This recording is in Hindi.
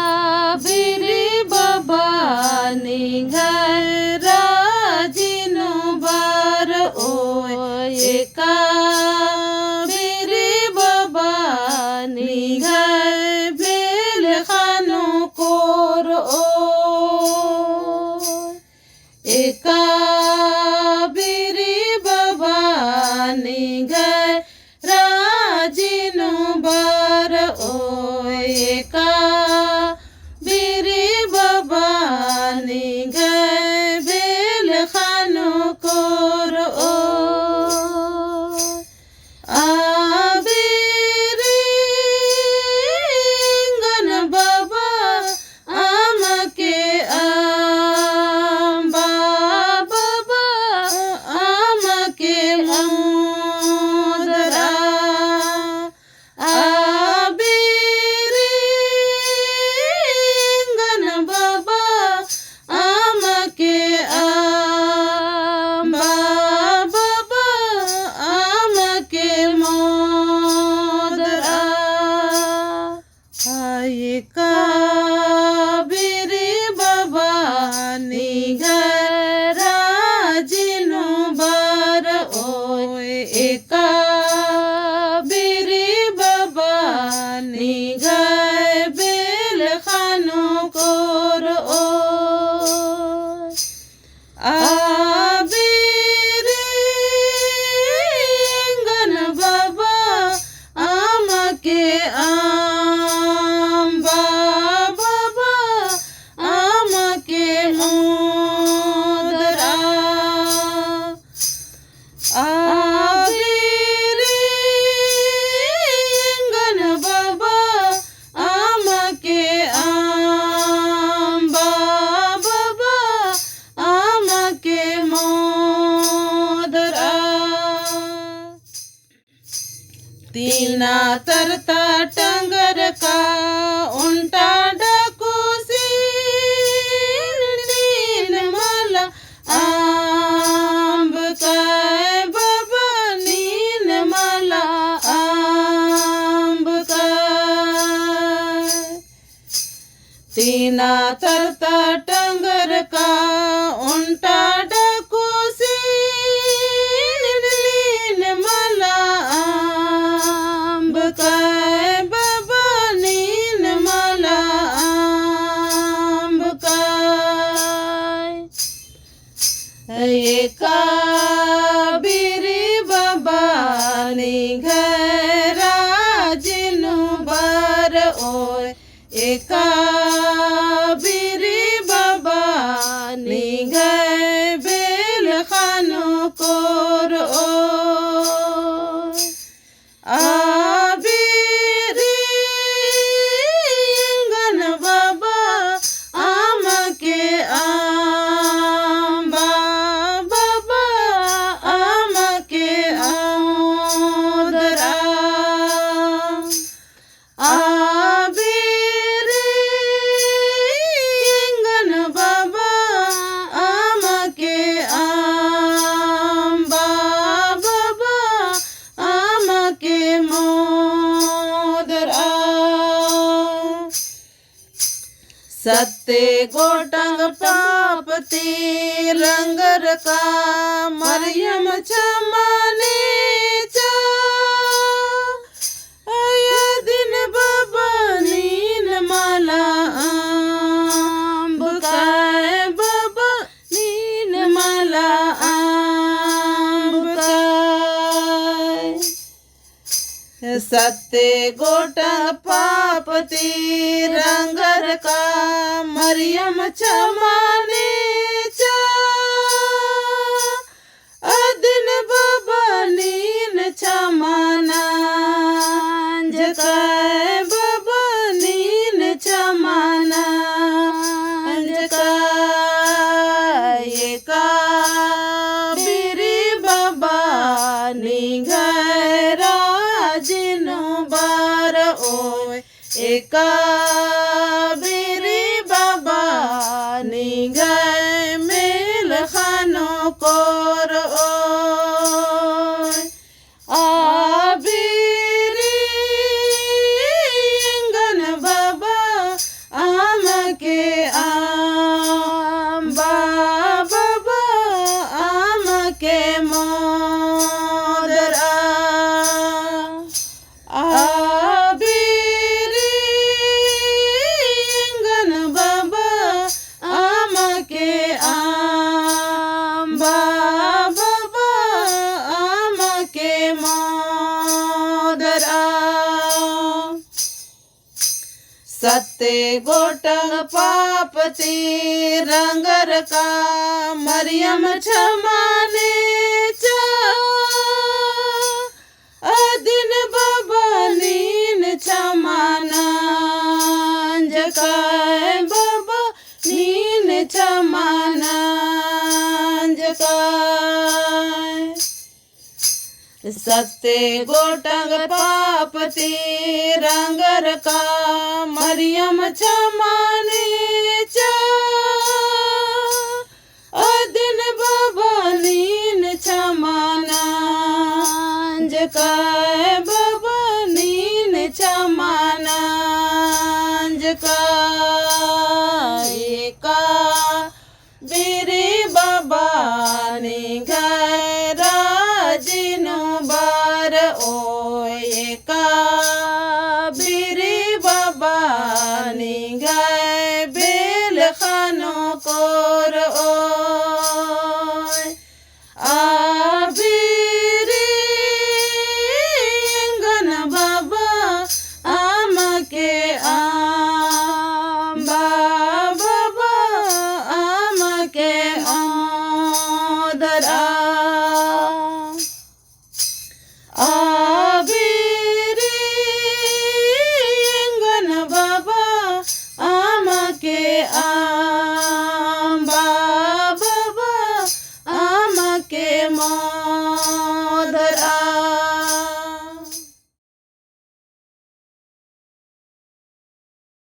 काबिरी बाबा निघर राजिनो बार ओय काबिरी बाबा निघर बेल खानो कोर ओय काबिरी बाबा निघर राजिनो बार ओय काबिरी बाबा निघर बेल खानो कोर ओय आबिरी गन बाबा आमके आंबा बाबा आमके मोदरा आबिरी गन बाबा आमके आंबा बाबा आमके मोदरा आय काबिरी बाबा निघर राजिनो बार ओय काबिरी बाबा निघर बेल खानो कोर ओय आबिरी गन बाबा आमके आंबा बाबा आमके मोदरा आबिरी गन बाबा आमके आंबा बाबा आमके मोदरा तीना तरता टंगर का उल्टा डकोसी नीन मला आंब काय बाबा नीन मला आंब काय तीना तरता टंगर का उल्टा डकोसी नीन मला आंब काय बाबा नीन मला आंब काय काबिरी बाबा निघर राजिनो बार ओय काबिरी बाबा निघर बेल खानो कोर ओय आबिरी गन बाबा आमके आंबा बाबा आमके मोदरा आबिरी गन बाबा आमके आंबा बाबा आमके मोदरा सत्ते गोटंग पापती लंगर का मरियम चमाने चा आय दिन बाबा नीन मला आंब काय बाबा नीन मला आंब काय सत्ते गोटा पापती रंगर का मरियम चमाने चा अदिन बाबा नीन चमाना जकाय बाबा नीन चमाना जकाय काबिरी बाबा निघर राजिनो बार ओय काबिरी बाबा निघर मेल खानो कोर ओय आबिरी गन बाबा सत्य गोटंग पापती रंगर का मरियम क्षमाने चा अदिन बाबा नीन क्षमाना जकाय बाबा नीन क्षमाना जकाय सत्य गोटंग पापती रंगर का मरियम क्षमाने चा अदिन बाबा नीन क्षमाना जकाय बाबा नीन क्षमाना जकाय का बीरी बाबा ने घरा जिनो बार ओए का बीरी बाबा ने गए बेल खानो